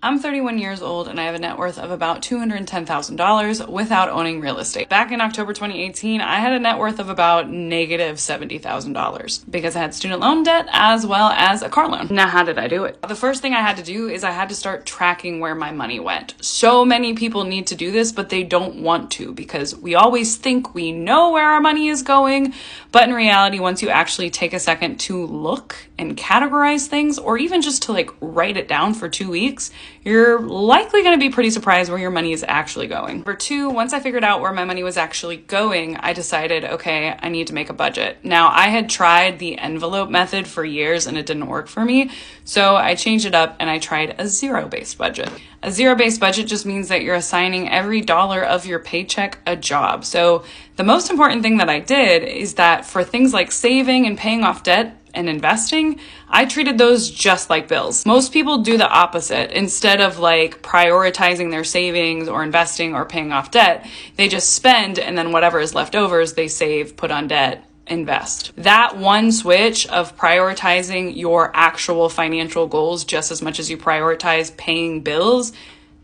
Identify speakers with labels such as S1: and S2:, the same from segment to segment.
S1: I'm 31 years old and I have a net worth of about $210,000 without owning real estate. Back in October 2018, I had a net worth of about negative $70,000 because I had student loan debt as well as a car loan. Now, how did I do it? The first thing I had to do is I had to start tracking where my money went. So many people need to do this, but they don't want to because we always think we know where our money is going. But in reality, once you actually take a second to look and categorize things, or even just to like write it down for 2 weeks, you're likely going to be pretty surprised where your money is actually going. Number two, once I figured out where my money was actually going, I decided, okay, I need to make a budget. Now, I had tried the envelope method for years and it didn't work for me. So I changed it up and I tried a zero-based budget. A zero-based budget just means that you're assigning every dollar of your paycheck a job. So the most important thing that I did is that for things like saving and paying off debt and investing, I treated those just like bills. Most people do the opposite. Instead of like prioritizing their savings or investing or paying off debt, they just spend and then whatever is left over is they save, put on debt, invest. That one switch of prioritizing your actual financial goals just as much as you prioritize paying bills,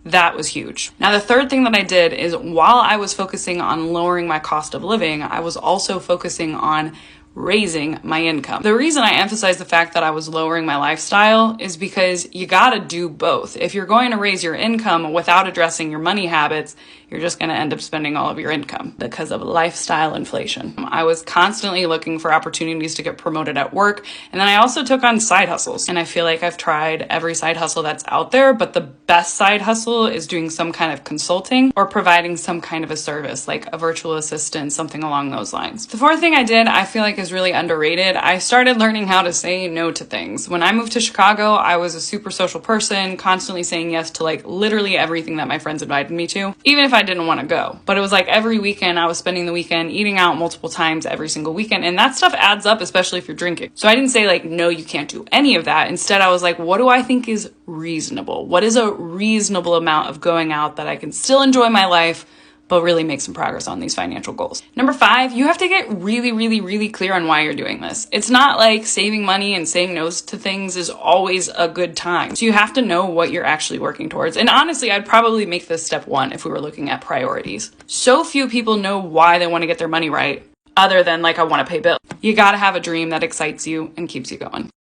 S1: that was huge. Now, the third thing that I did is while I was focusing on lowering my cost of living, I was also focusing on raising my income. The reason I emphasize the fact that I was lowering my lifestyle is because you gotta do both. If you're going to raise your income without addressing your money habits, you're just gonna end up spending all of your income because of lifestyle inflation. I was constantly looking for opportunities to get promoted at work, and then I also took on side hustles. And I feel like I've tried every side hustle that's out there, but the best side hustle is doing some kind of consulting or providing some kind of a service, like a virtual assistant, something along those lines. The fourth thing I did, I feel like is really underrated. I started learning how to say no to things. When I moved to Chicago, I was a super social person, constantly saying yes to like literally everything that my friends invited me to, even if I didn't want to go. But it was like every weekend I was spending the weekend eating out multiple times every single weekend. And that stuff adds up, especially if you're drinking. So I didn't say like, no, you can't do any of that. Instead, I was like, what do I think is reasonable? What is a reasonable amount of going out that I can still enjoy my life, but really make some progress on these financial goals? Number five, you have to get really clear on why you're doing this. It's not like saving money and saying no to things is always a good time. So you have to know what you're actually working towards. And honestly, I'd probably make this step one if we were looking at priorities. So few people know why they want to get their money right, other than like, I want to pay bills. You got to have a dream that excites you and keeps you going.